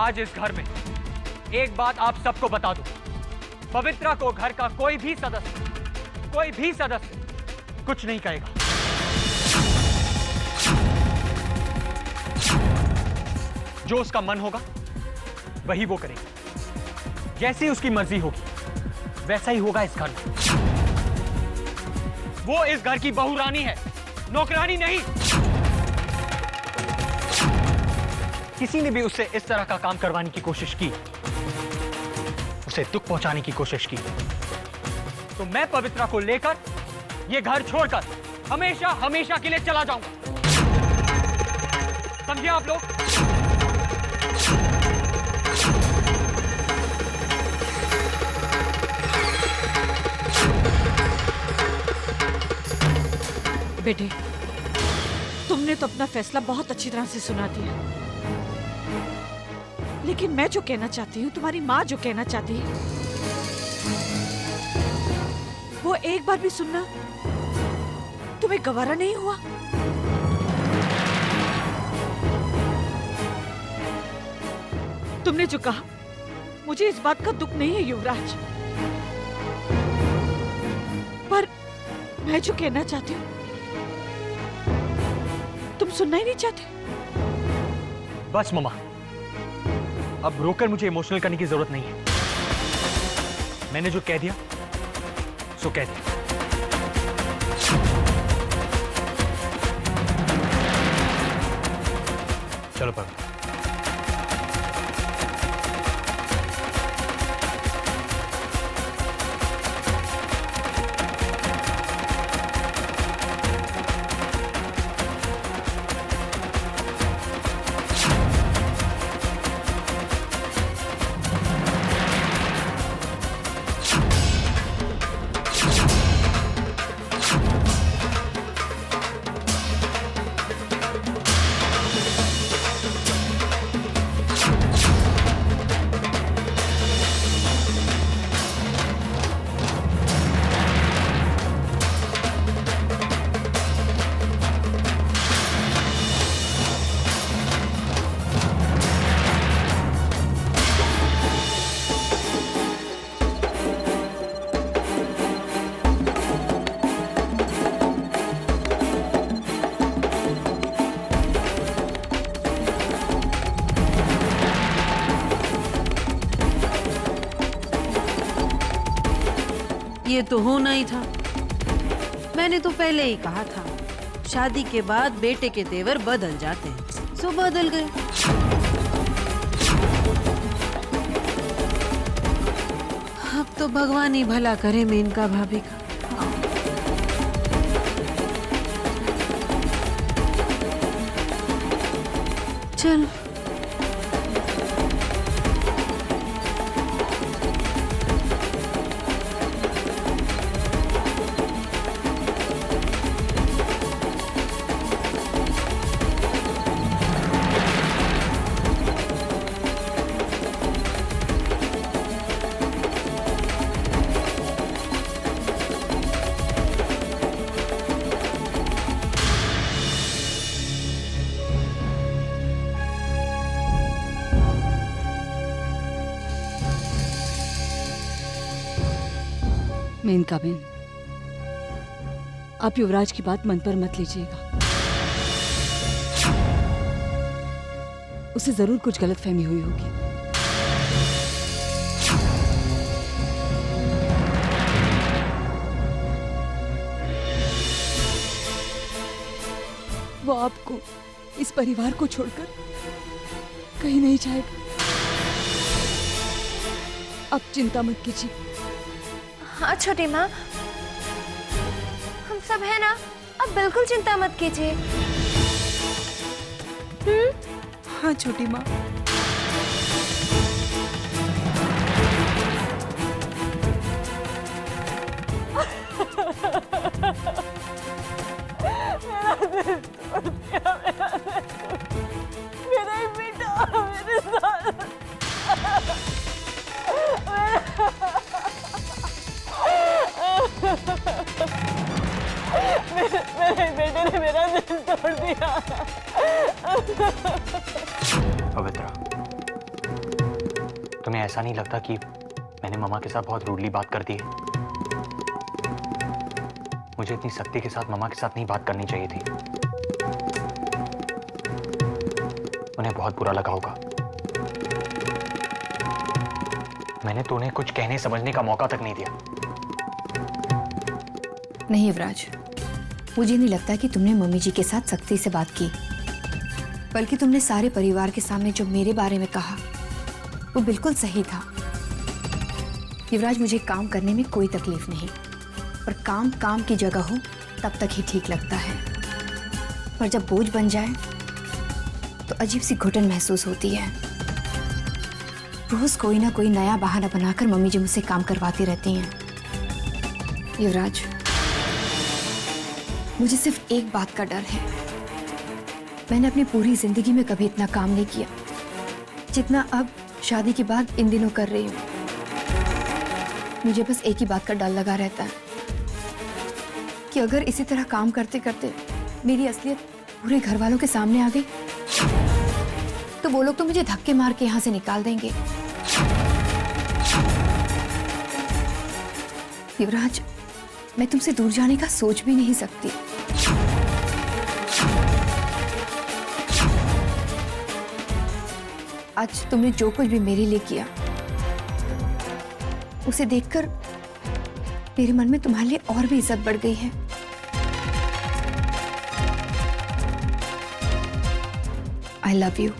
आज इस घर में एक बात आप सबको बता दूं, पवित्रा को घर का कोई भी सदस्य कुछ नहीं कहेगा। जो उसका मन होगा वही वो करेगी, जैसी उसकी मर्जी होगी वैसा ही होगा इस घर में। वो इस घर की बहुरानी है, नौकरानी नहीं। किसी ने भी उससे इस तरह का काम करवाने की कोशिश की, उसे दुख पहुंचाने की कोशिश की, तो मैं पवित्रा को लेकर ये घर छोड़कर हमेशा हमेशा के लिए चला जाऊंगा। समझिए आप लोग? बेटे, तुमने तो अपना फैसला बहुत अच्छी तरह से सुना दिया, लेकिन मैं जो कहना चाहती हूँ, तुम्हारी माँ जो कहना चाहती है, वो एक बार भी सुनना तुम्हें गवारा नहीं हुआ? तुमने जो कहा, मुझे इस बात का दुख नहीं है युवराज, पर मैं जो कहना चाहती हूँ तुम सुनना ही नहीं चाहते। बस मम्मा, अब रोकर मुझे इमोशनल करने की जरूरत नहीं है। मैंने जो कह दिया सो कह दिया। चलो पवित्रा। ये तो होना ही था। मैंने तो पहले ही कहा था, शादी के बाद बेटे के तेवर बदल जाते हैं, सो बदल गए। अब तो भगवान ही भला करे मेनका भाभी का। चल मेनका बहन, आप युवराज की बात मन पर मत लीजिएगा। उसे जरूर कुछ गलतफहमी हुई होगी। वो आपको, इस परिवार को छोड़कर कहीं नहीं जाएगा। आप चिंता मत कीजिए। हाँ छोटी माँ, हम सब है ना, अब बिल्कुल चिंता मत कीजिए। हाँ छोटी माँ। मेरा ही बेटा मेरे साथ। मेरे बेटे ने मेरा दिल तोड़ दिया। पवित्रा, ऐसा नहीं लगता कि मैंने मम्मा के साथ बहुत रूडली बात कर दी है? मुझे इतनी सख्ती के साथ मम्मा के साथ नहीं बात करनी चाहिए थी। उन्हें बहुत बुरा लगा होगा। मैंने तो उन्हें कुछ कहने समझने का मौका तक नहीं दिया। नहीं युवराज, मुझे नहीं लगता कि तुमने मम्मी जी के साथ सख्ती से बात की, बल्कि तुमने सारे परिवार के सामने जो मेरे बारे में कहा वो बिल्कुल सही था। युवराज, मुझे काम करने में कोई तकलीफ नहीं, और काम काम की जगह हो तब तक ही ठीक लगता है, पर जब बोझ बन जाए तो अजीब सी घुटन महसूस होती है। रोज कोई ना कोई नया बहाना बनाकर मम्मी जी मुझसे काम करवाती रहती हैं। युवराज, मुझे सिर्फ एक बात का डर है। मैंने अपनी पूरी जिंदगी में कभी इतना काम नहीं किया जितना अब शादी के बाद इन दिनों कर रही हूँ। मुझे बस एक ही बात का डर लगा रहता है कि अगर इसी तरह काम करते करते मेरी असलियत पूरे घर वालों के सामने आ गई तो वो लोग तो मुझे धक्के मार के यहाँ से निकाल देंगे। युवराज, मैं तुमसे दूर जाने का सोच भी नहीं सकती। आज तुमने जो कुछ भी मेरे लिए किया उसे देखकर मेरे मन में तुम्हारे लिए और भी इज्जत बढ़ गई है। I love you.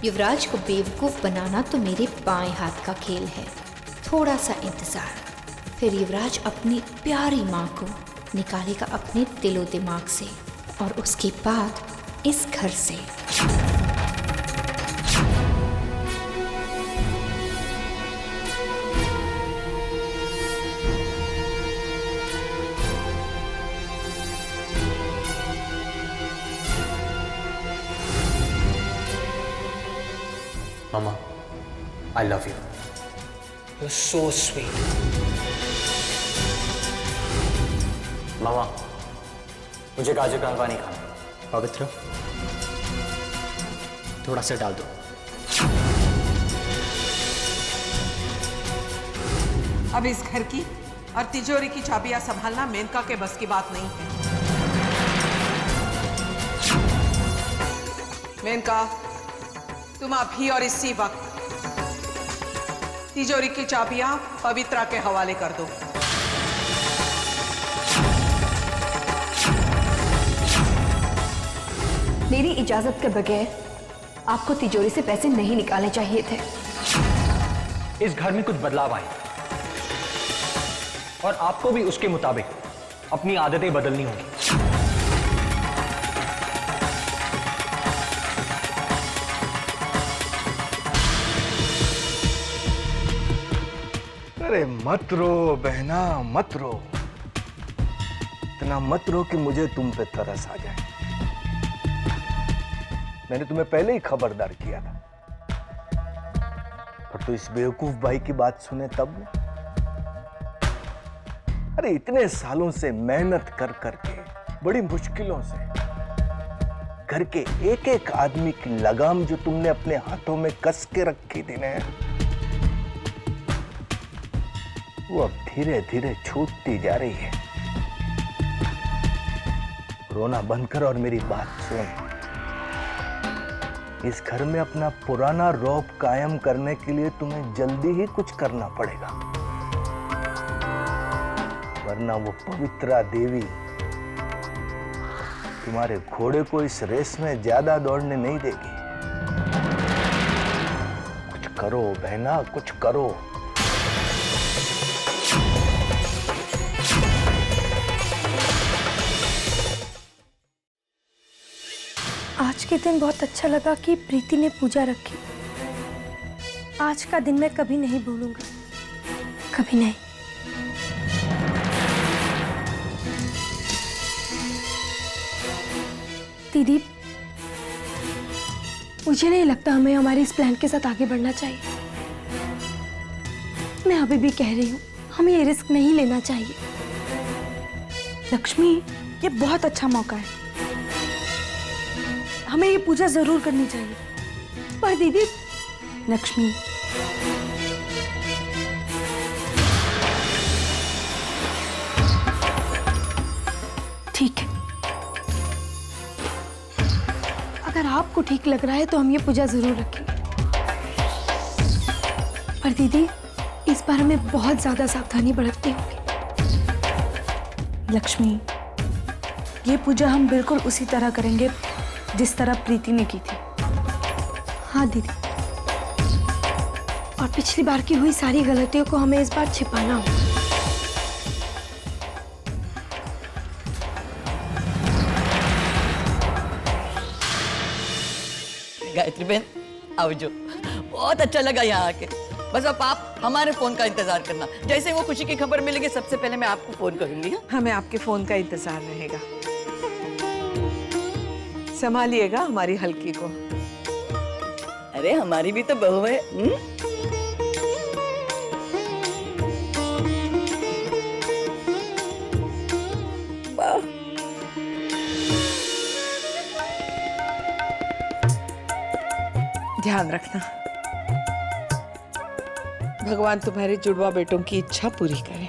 युवराज को बेवकूफ बनाना तो मेरे बाएं हाथ का खेल है। थोड़ा सा इंतजार, फिर युवराज अपनी प्यारी माँ को निकालेगा अपने दिलो दिमाग से, और उसके बाद इस घर से। Mama, I love you. You're so sweet. मामा, मुझे काजू का हलवा नहीं खाना। पवित्र, थोड़ा सा डाल दो। अब इस घर की और तिजोरी की चाबियां संभालना मेनका के बस की बात नहीं है। मेनका, तुम अभी और इसी वक्त तिजोरी की चाबियां पवित्रा के हवाले कर दो। मेरी इजाजत के बगैर आपको तिजोरी से पैसे नहीं निकालने चाहिए थे। इस घर में कुछ बदलाव आए और आपको भी उसके मुताबिक अपनी आदतें बदलनी होगी। अरे मत रो बहना, मत रो। इतना मत रो कि मुझे तुम पे तरस आ जाए। मैंने तुम्हें पहले ही खबरदार किया था, पर तो इस बेवकूफ भाई की बात सुने तब। अरे इतने सालों से मेहनत कर करके बड़ी मुश्किलों से घर के एक एक आदमी की लगाम जो तुमने अपने हाथों में कस के रखी थी ना, वो अब धीरे धीरे छूटती जा रही है। रोना बंद कर और मेरी बात सुन। इस घर में अपना पुराना रौब कायम करने के लिए तुम्हें जल्दी ही कुछ करना पड़ेगा, वरना वो पवित्रा देवी तुम्हारे घोड़े को इस रेस में ज्यादा दौड़ने नहीं देगी। कुछ करो बहना, कुछ करो। आज के दिन बहुत अच्छा लगा कि प्रीति ने पूजा रखी। आज का दिन मैं कभी नहीं भूलूंगा, कभी नहीं। दीदी, मुझे नहीं लगता हमें हमारे इस प्लान के साथ आगे बढ़ना चाहिए। मैं अभी भी कह रही हूँ, हमें ये रिस्क नहीं लेना चाहिए। लक्ष्मी, ये बहुत अच्छा मौका है, हमें ये पूजा जरूर करनी चाहिए। पर दीदी, लक्ष्मी, ठीक है, अगर आपको ठीक लग रहा है तो हम ये पूजा जरूर रखेंगे। पर दीदी, इस बार हमें बहुत ज्यादा सावधानी बरतनी होगी। लक्ष्मी, ये पूजा हम बिल्कुल उसी तरह करेंगे जिस तरह प्रीति ने की थी। हाँ दीदी, और पिछली बार की हुई सारी गलतियों को हमें इस बार छिपाना होगा। गायत्री बहन, आओ जो, बहुत अच्छा लगा यहाँ आके। बस अब आप हमारे फोन का इंतजार करना, जैसे वो खुशी की खबर मिलेगी सबसे पहले मैं आपको फोन करूंगी। हमें आपके फोन का इंतजार रहेगा। संभालिएगा हमारी हल्की को। अरे हमारी भी तो बहू है। ध्यान रखना, भगवान तुम्हारे जुड़वा बेटों की इच्छा पूरी करे।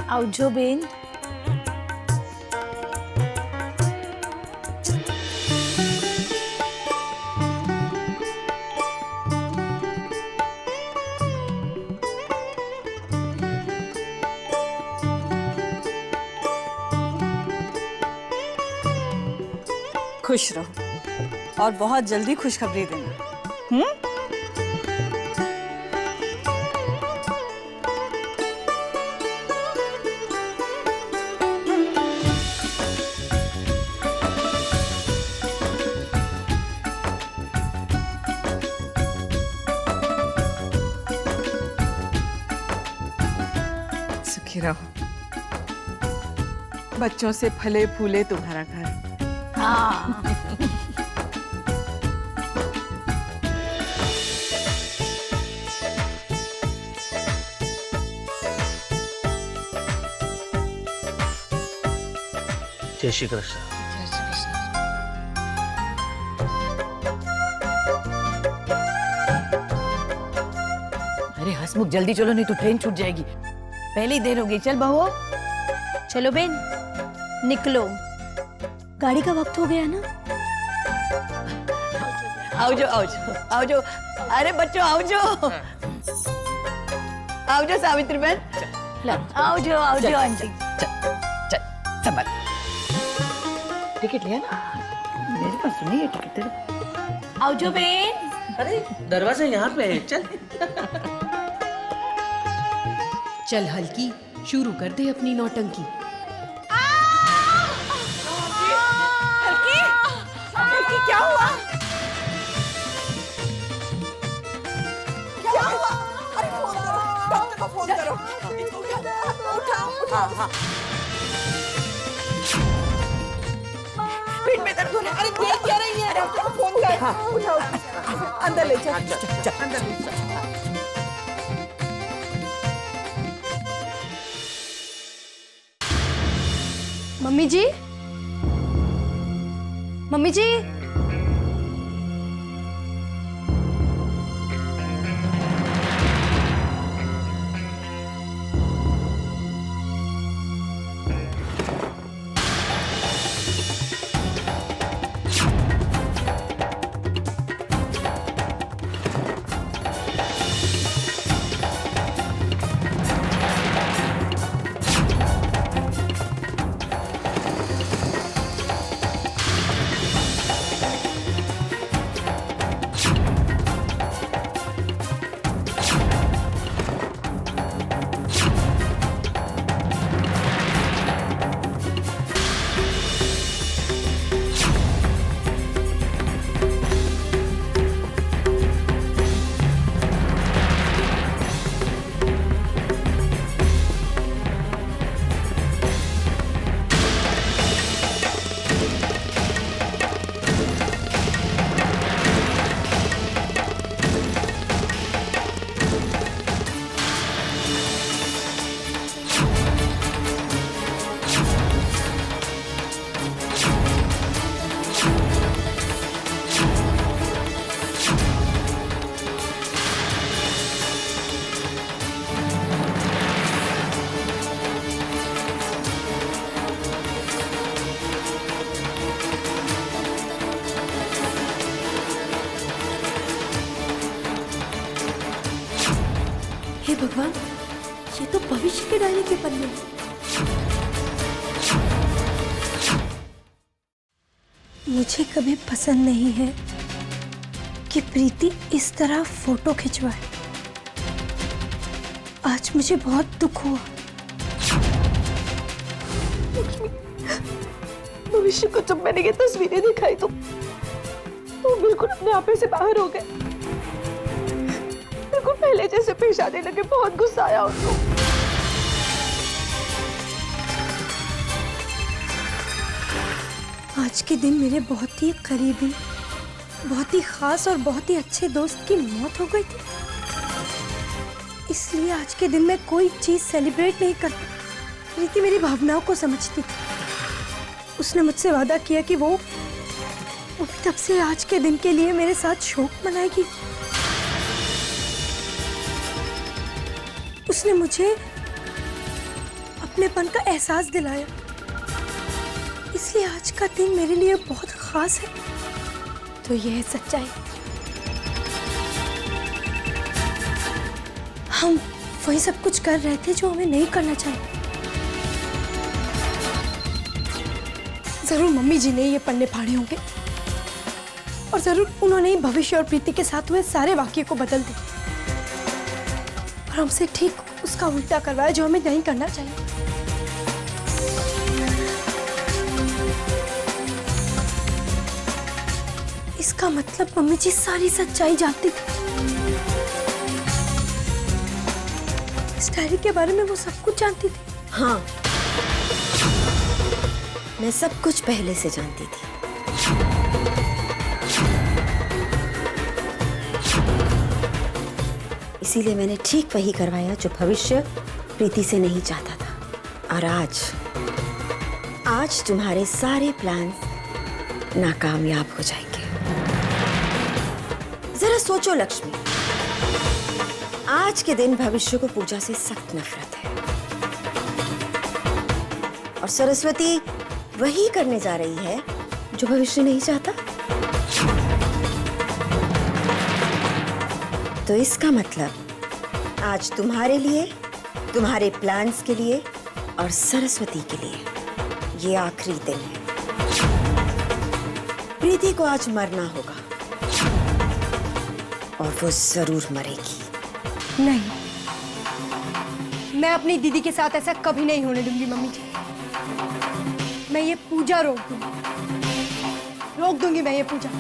आवजो बेन। खुश रहो और बहुत जल्दी खुशखबरी देना। सुखी रहो, बच्चों से फले फूले तुम्हारा घर। हाँ। जय श्री कृष्ण। अरे हसमुख, जल्दी चलो नहीं तो ट्रेन छूट जाएगी। पहले ही देर हो गई। चल बहू। चलो बेन, निकलो, गाड़ी का वक्त हो गया ना। आओ जो, आओ जो, आओ जो। अरे बच्चों आओ जो, आओ जो सावित्री बहन, आओ जो आंटी। चल संभाल। टिकट लिया ना? मेरे पास तो नहीं है टिकट तेरे। आओ जो बेन। अरे दरवाजा यहाँ पे है, चल। चल हल्की, शुरू कर दे अपनी नौटंकी। हल्की, क्या हुआ? क्या हुआ? अरे फोन करो, डॉक्टर को फोन करो। उठाओ। हाँ। पीठ में दर्द हो रहा है। अरे देख क्या रही है? डॉक्टर को फोन कर। हाँ, उठाओ। अंदर ले चल। अंदर ले चल। मम्मी जी, मम्मी जी। हे भगवान, ये तो भविष्य के डायरी के पन्ने हैं। मुझे कभी पसंद नहीं है कि प्रीति इस तरह फोटो खिंचवाए। आज मुझे बहुत दुख हुआ। भविष्य को जब मैंने ये तस्वीरें दिखाई तो बिल्कुल अपने आपे से बाहर हो गए। बिल्कुल पहले जैसे पेश आने लगे। बहुत गुस्सा आया उनको। आज के दिन मेरे बहुत ही करीबी, बहुत ही खास और बहुत ही अच्छे दोस्त की मौत हो गई थी। इसलिए आज के दिन मैं कोई चीज सेलिब्रेट नहीं करती। प्रीति मेरी भावनाओं को समझती थी। उसने मुझसे वादा किया कि वो तब से आज के दिन के लिए मेरे साथ शोक मनाएगी। उसने मुझे अपनेपन का एहसास दिलाया। इसलिए आज का दिन मेरे लिए बहुत खास है। तो यह है सच्चाई। हम वही सब कुछ कर रहे थे जो हमें नहीं करना चाहिए। जरूर मम्मी जी ने ये पन्ने फाड़े होंगे और जरूर उन्होंने ही भविष्य और प्रीति के साथ हुए सारे वाक्य को बदल दिया और हमसे ठीक उसका उल्टा करवाया जो हमें नहीं करना चाहिए। इसका मतलब मम्मी जी सारी सच्चाई जानती थी। इस डायरी के बारे में वो सब कुछ जानती थी। हाँ, मैं सब कुछ पहले से जानती थी। इसीलिए मैंने ठीक वही करवाया जो भविष्य प्रीति से नहीं चाहता था। और आज तुम्हारे सारे प्लान नाकामयाब हो जाएंगे। जरा सोचो लक्ष्मी, आज के दिन भविष्य को पूजा से सख्त नफरत है और सरस्वती वही करने जा रही है जो भविष्य नहीं चाहता। तो इसका मतलब आज तुम्हारे लिए, तुम्हारे प्लान्स के लिए और सरस्वती के लिए ये आखिरी दिन है। प्रीति को आज मरना होगा और वो जरूर मरेगी। नहीं, मैं अपनी दीदी के साथ ऐसा कभी नहीं होने दूंगी मम्मी जी। मैं ये पूजा रोक दूंगी मैं ये पूजा।